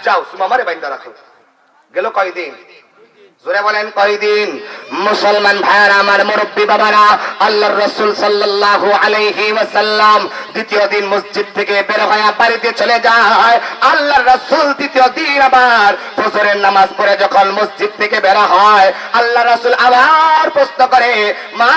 যাও সুমামারে বাইন্দা রাখো। গেল কয়দিন? জোরে বলেন কয়দিন? মুসলমান ভাইরা আমার, মুরব্বী বাবারা, আল্লাহর রাসূল সাল্লাল্লাহু আলাইহি ওয়াসাল্লাম দ্বিতীয় দিন মসজিদ থেকে বের হয়ে বাড়িতে চলে যায়। আল্লাহর রাসূল দ্বিতীয় দিন আবার ফজরের নামাজ পড়ে যখন মসজিদ থেকে বের হয়, আল্লাহর রাসূল আবার প্রশ্ন করে, মা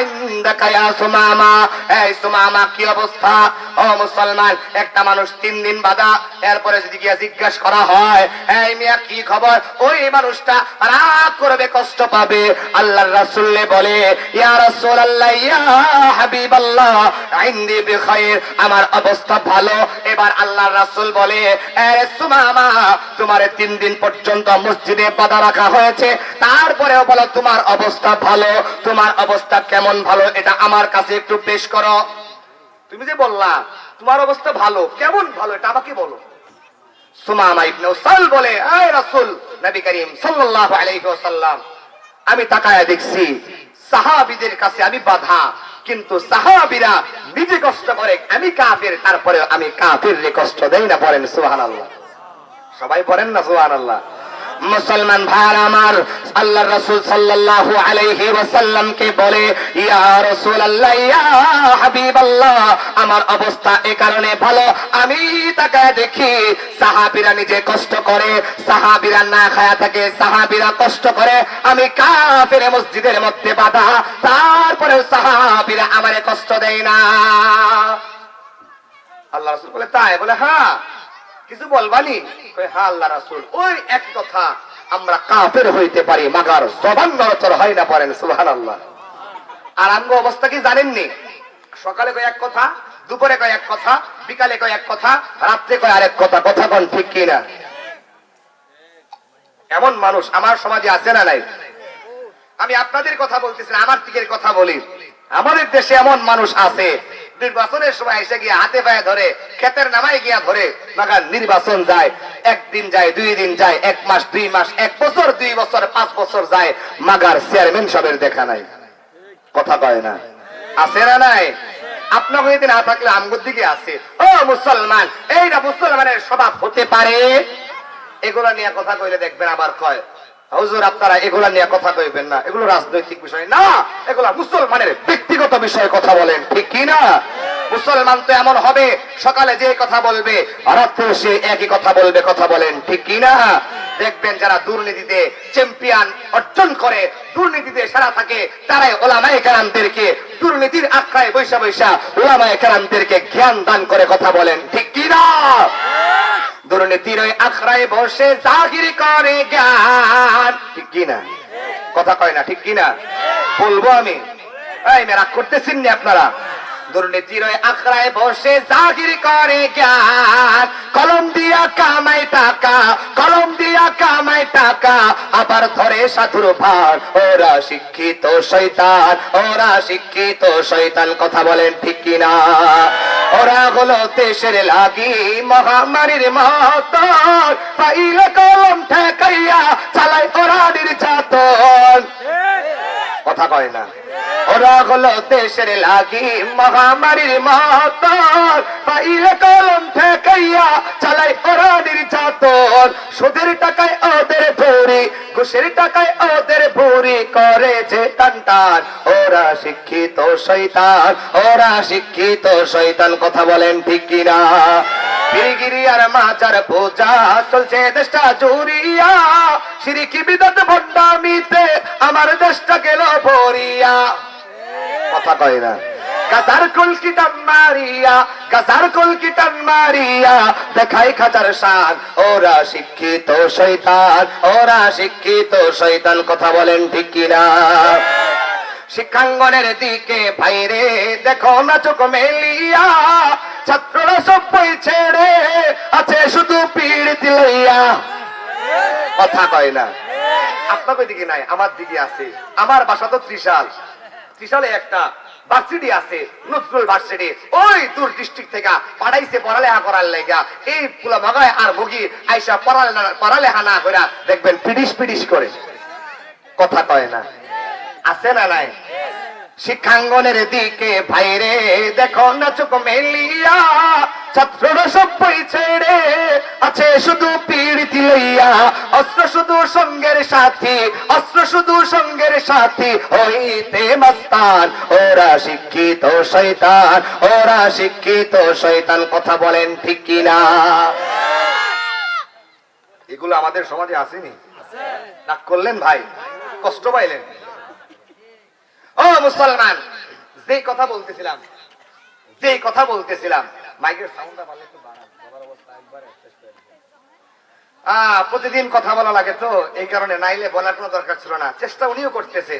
ইনদাকা ইয়া সুমামা, এই সুমামা কি অবস্থা? ও মুসলমান, একটা মানুষ 3 দিন বাদা, এরপরে যদি গিয়ে জিজ্ঞাসা করা হয়, এই মিয়া কি খবর, ওই মানুষটা রাগ করবে, কষ্ট পাবে। আল্লাহর রাসূল বলে, ইয়া রাসূলুল্লাহ ইয়া হাবিবাল্লাহ ইনদি বিখাইর, আমার অবস্থা ভালো। এবার আল্লাহর রাসূল বলে, এ সুমামা, তোমারে 3 দিন পর্যন্ত মসজিদে বাধা রাখা হয়েছে, তারপরেও বলো তোমার অবস্থা ভালো। তোমার অবস্থা কেমন ভালো এটা আমার কাছে একটু পেশ করো। তুমি যে বললা তোমার অবস্থা ভালো, কেমন ভালো এটা আমাকে বলো। সুমামা ইবনে উসাল বলে, আয় রাসূল, নবী করিম সাল্লাল্লাহু আলাইহি ওয়াসাল্লাম, আমি তাকায়া দেখছি সাহাবীদের কাছে আমি বাধা, কিন্তু সাহাবীরা নিজে কষ্ট করে, আমি কাফের, তারপরে আমি কাফিররে কষ্ট দেই না। পড়েন সুবহানাল্লাহ, সবাই পড়েন না সুবহানাল্লাহ। মুসলমান ভাইরা আমার, আল্লাহর রাসূল সাল্লাল্লাহু আলাইহি ওয়াসাল্লাম কে বলে, ইয়া রাসূলুল্লাহ ইয়া হাবিবাল্লাহ, আমার অবস্থা এই কারণে ভালো, আমি তাকায় দেখি সাহাবীরা নিজে কষ্ট করে, সাহাবীরা না খায়া থাকে, সাহাবীরা কষ্ট করে, আমি কাফের মসজিদের মধ্যে বাধা, তারপরেও সাহাবীরা আমারে কষ্ট দেয় না। আল্লাহর রাসূল বলে, তাই? বলে, হ্যাঁ, কিছু বলবানি? হ্যাঁ আল্লাহ রাসূল, ওই এক কথা, আমরা কাফের হইতে পারি, মাগার জবান নড়চড় হয় না। পড়েন সুবহানাল্লাহ। আর আমগো অবস্থা কি জানেননি? সকালে কয় এক কথা, দুপুরে কয় এক কথা, বিকালে কয় এক কথা, রাত্রে কয় আরেক কথা। কথা কোন ঠিক কিনা? এমন মানুষ আমার সমাজে আছে না নাই? আমি আপনাদের কথা বলতেছি না, আমার দিকের কথা বলি। আমাদের দেশে এমন মানুষ আছে, নির্বাচনের সময় এসে গিয়ে হাতে পায়ে ধরে, ক্ষেতের নামায় গিয়া ধরে, মাগার নির্বাচন যায়, 1 দিন যায়, 2 দিন যায়, 1 মাস, 2 মাস, 1 বছর, 2 বছর, 5 বছর যায়, মাগার চেয়ারম্যান সাহেবের দেখা নাই। কথা কয় না? আছে না নাই? আপনার হইতে না থাকলে আমগোর দিকে আছে। ও মুসলমান, এইটা মুসলমানের স্বভাব হতে পারে? এগুলা নিয়ে কথা কইলে দেখবেন আবার কয়, হুজুর আপনারা এগুলা নিয়ে কথা কইবেন না, এগুলো রাজনৈতিক বিষয় না, এগুলা মুসলমানের ব্যক্তিগত বিষয়ে কথা বলেন, ঠিক কি না? মুসলমান তো এমন হবে, সকালে যে কথা বলবে রাত্রে সে একই কথা বলবে। কথা বলেন, ঠিক কি না? দেখবেন যারা দুর্নীতিতে চ্যাম্পিয়ন অর্জন করে, দুর্নীতিতে সেরা থাকে, তারাই উলামায়ে কেরামদেরকে দুর্নীতির আখড়ায় বৈশা বৈশা উলামায়ে কেরামদেরকে জ্ঞান দান করে। কথা বলেন, ঠিক কি না? দুর্নীতির ওই আখড়ায় বসে জাহির করে জ্ঞান, ঠিক কি না? কথা কয় না, ঠিক কি না? বলবো আমি, এই মেরাক করতেছেন না আপনারা? দুর্নীতির ওই আখড়ায় বসে জাহির করে জ্ঞান, কলম দিয়া কামাই টাকা, কলম দিয়া কামাই টাকা, আবার ধরে সাধুর ভার, ওরা শিক্ষিত শয়তান, ওরা শিক্ষিত শয়তান। কথা বলেন, ঠিক কি না? ওরা হলো দেশের লাগি মহামারীর মতন, পাইলে কলম ঠেকাইয়া চালায় ওরা নির্যাতন। কথা কয় না? ওরা হলো দেশের লাগি মহামারীর মতন, পাইলে কলম ঠেকাইয়া চালায় ওরা নির্যাতন। সুদের টাকায় ওদের ভুরি, ঘুষের টাকায় ওদের ভুরি, করে যে টান টান, ওরা শিক্ষিত শয়তান, ওরা শিক্ষিত শয়তান। কথা বলেন, ঠিক কিনা? পীরগিরি আর মাজার পূজা চলছে দেশটা জুড়িয়া, শিরকি বিদত ভণ্ডামিতে আমার দেশটা গেল ভরিয়া। কথা কয় না? গাজার কলকি টান মারিয়া, গাজার কলকি টান মারিয়া দেখাই খাজার শান, ওরা শিক্ষিত শয়তান, ওরা শিক্ষিত শয়তান। কথা বলেন, ঠিক কিনা? শিক্ষাঙ্গনের দিকে ভাইরে দেখো না চোখ মেলিয়া, ছাত্ররা সব বই ছেড়ে আছে শুধু পীড়িতি লইয়া। কথা কয় না? আপনার দিকে নাই, আমার দিকে আছে। আমার বাসা তো ত্রিশাল, ত্রিশালে একটা ভার্সিটি আছে, নজরুল ভার্সিটি। ওই দূর ডিস্ট্রিক্ট থেকে পাঠাইছে পড়ালেখা করার লেগা। এই পুলা ভাগায় আর মুগি আইসা পড়ালেখা না করে দেখবেন পিডিস পিডিস করে। কথা কয় না? আছে না নাই? শিক্ষাঙ্গনের দিকে ভাইরে দেখো না চোখ মেলিয়া, ছাত্ররা সব বই ছেড়ে আছে শুধু পীড়িতি লইয়া, অস্ত্র শুধু সঙ্গের সাথী, অস্ত্র শুধু সঙ্গের সাথী, হইতে মস্তান ওরা শিক্ষিত শয়তান, ওরা শিক্ষিত শয়তান। কথা বলেন ঠিক কিনা? এগুলো আমাদের সমাজে আসেনি? রাগ করলেন ভাই, কষ্ট পাইলেন? ও মুসলমান, যে কথা বলতেছিলাম মাইকের সাউন্ডটা ভালো একটু বাড়ান, বাবার অবস্থা একবারে শেষ করে দিবেন। প্রতিদিন কথা বলা লাগে তো, এই কারণে নাইলে বলার কোনো দরকার ছিল না। চেষ্টা উনিও করতেছে,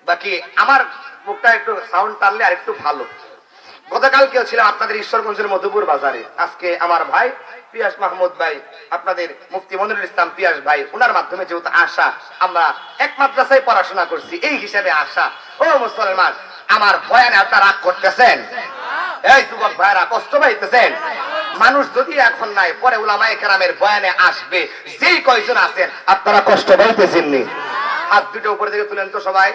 বাকি আমার মুখটা একটু সাউন্ড টানলে আর একটু ভালো। গতকালকেও ছিলাম আপনাদের ঈশ্বরগঞ্জের মধুপুর বাজারে। আজকে আমার ভাই পিয়াস মাহমুদ ভাই, আপনাদের মুফতি মনিরুল ইসলাম পিয়াস ভাই, ওনার মাধ্যমে যেহেতু আশা, আমরা এক মাদ্রাসায় পড়াশোনা করছি, এই হিসাবে আশা। ও মুসলমান, আমার বয়ানে আপনারা রাগ করতেছেন? এই যুবক ভাইরা কষ্ট পাইতেছেন? মানুষ যদি এখন নাই, পরে উলামায়ে কেরামের বয়ানে আসবে, যেই কয়জন আছেন আপনারা কষ্ট পাইতেছেননি? হাত দুটো উপরে দিকে তুলেন তো সবাই,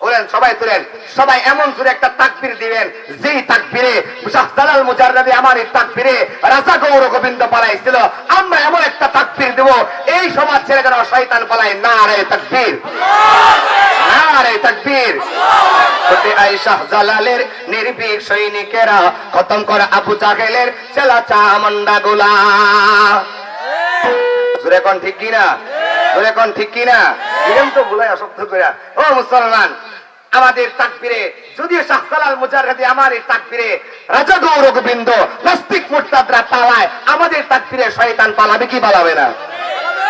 বলেন সবাই তুলেন। সবাই এমন জোরে একটা তাকবীর দিবেন, যেই তাকবীরে শাহজালাল মুজাররাদি আমার এই তাকবীরে রাজা গৌর গোবিন্দ পালাইছিল, আমরা এমন একটা তাকবীর দেব এই সমাজ ছেড়ে যেন শয়তান পালায়। নারে তাকবীর, নারে তাকবীর। হতে আই শাহজালালের নির্ভীক সৈনিকেরা খতম করে আবু জাহেলের চেলা চামুন্ডা গুলা। জোরে কোন ঠিক কিনা? জোরে কোন ঠিক কিনা? এরকম তো ভুলাই অশব্দ করে। ও মুসলমান, আমাদের তাকবীরে যদিও শাহজালাল মুজাররাদি আমার এই তাকবীরে রাজা গৌর গোবিন্দ নাস্তিক মুরতাদরা পালায়, আমাদের তাকবীরে শয়তান পালাবে কি পালাবে না?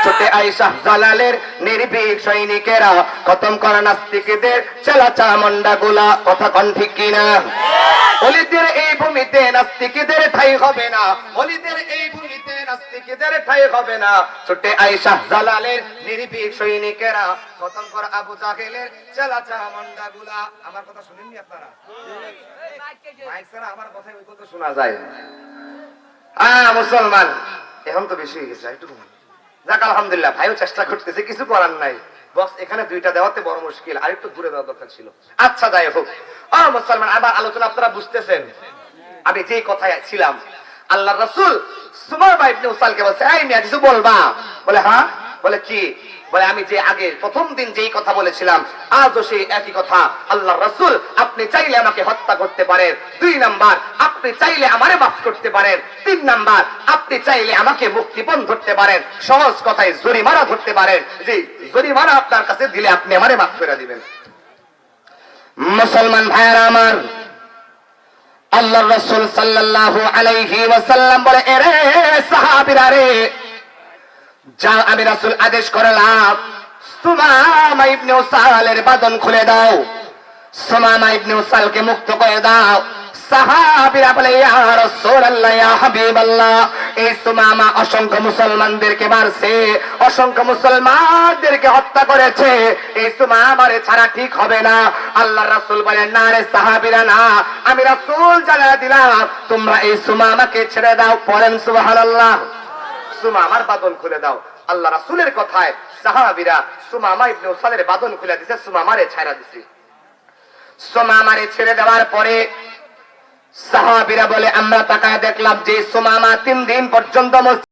ছোটে আই শাহজালালের নির্ভীক সৈনিকেরা খতম করা নাস্তিকদের চেলা চামুন্ডা গুলা। কথা কোন ঠিক কিনা? অলিদের এই ভূমিতে নাস্তিকদের ঠাঁই হবে না, অলিদের এই ভূমিতে নাস্তিকদের ঠাঁই হবে না। ছোটে আই শাহজালালের নির্ভীক সৈনিকেরা খতম করা আবু জাহেলের চেলা চামুন্ডা গুলা। আমার কথা শুনেননি আপনারা? মাইক ছাড়া আমার কথাই ওই কথা শোনা যায়। মুসলমান, এখন তো বেশি হয়ে গেছে, একটু যাক আলহামদুলিল্লাহ, ভাইও চেষ্টা করতেছে, কিছু করার নাই। বস এখানে দুইটা দেওয়াতে বড় মুশকিল, আর একটু দূরে দেওয়া দরকার ছিল। আচ্ছা যাই হোক, মুসলমান, আবার আলোচনা আপনারা বুঝতেছেন। আমি যে কথায় ছিলাম, আল্লাহ রাসূল সুমামা ইবনে উসালকে বলছে, এই মিয়া কিছু বলবা? বলে হ্যাঁ। বলে কি? বলে আমি যে আগে প্রথম দিন যেই কথা বলেছিলাম, আজও সেই একই কথা। আল্লাহ রাসূল, আপনি চাইলে আমাকে হত্যা করতে পারেন। 2 নাম্বার, আপনি চাইলে আমারে মাফ করতে পারেন। 3 নাম্বার, আপনি চাইলে আমাকে মুক্তিপণ ধরতে পারেন। সহজ কথায় জরিমানা ধরতে পারেন। জি, জরিমানা আপনার কাছে দিলে আপনি আমারে মাফ করে দিবেন। মুসলমান ভাইরা আমার, আল্লাহর রাসূল সাল্লাল্লাহু আলাইহি ওয়াসাল্লাম বলে, এরে সাহাবীরা রে, যা আমি রাসূল আদেশ করলাম, সুমামা ইবনে উসালের বাঁধন খুলে দাও, সুমামা ইবনে উসালকে মুক্ত করে দাও। সাহাবীরা বলে, ইয়া রাসূলুল্লাহ, ইয়া হাবিবাল্লাহ, এই সুমামা অসংখ্য মুসলমানদেরকে মারছে, অসংখ্য মুসলমানদেরকে হত্যা করেছে, এই সুমামারে ছাড়া ঠিক হবে না। আল্লাহর রাসূল বলেন, না রে সাহাবীরা না, আমি রাসূল জানিয়ে দিলাম, তোমরা এই সুমামাকে ছেড়ে দাও। পড়েন সুবহানাল্লাহ। সুমামার বাঁধন খুলে দাও। আল্লাহ রাসূলের কথায় সাহাবীরা সুমামা ইবনে উসালের বাঁধন খুলে দিয়েছে, সুমামারে ছাড়া দিয়েছে। সুমামারে ছেড়ে দেওয়ার পরে সাহাবীরা বলে, আমরা তাকায় দেখলাম যে সুমামা 3 দিন পর্যন্ত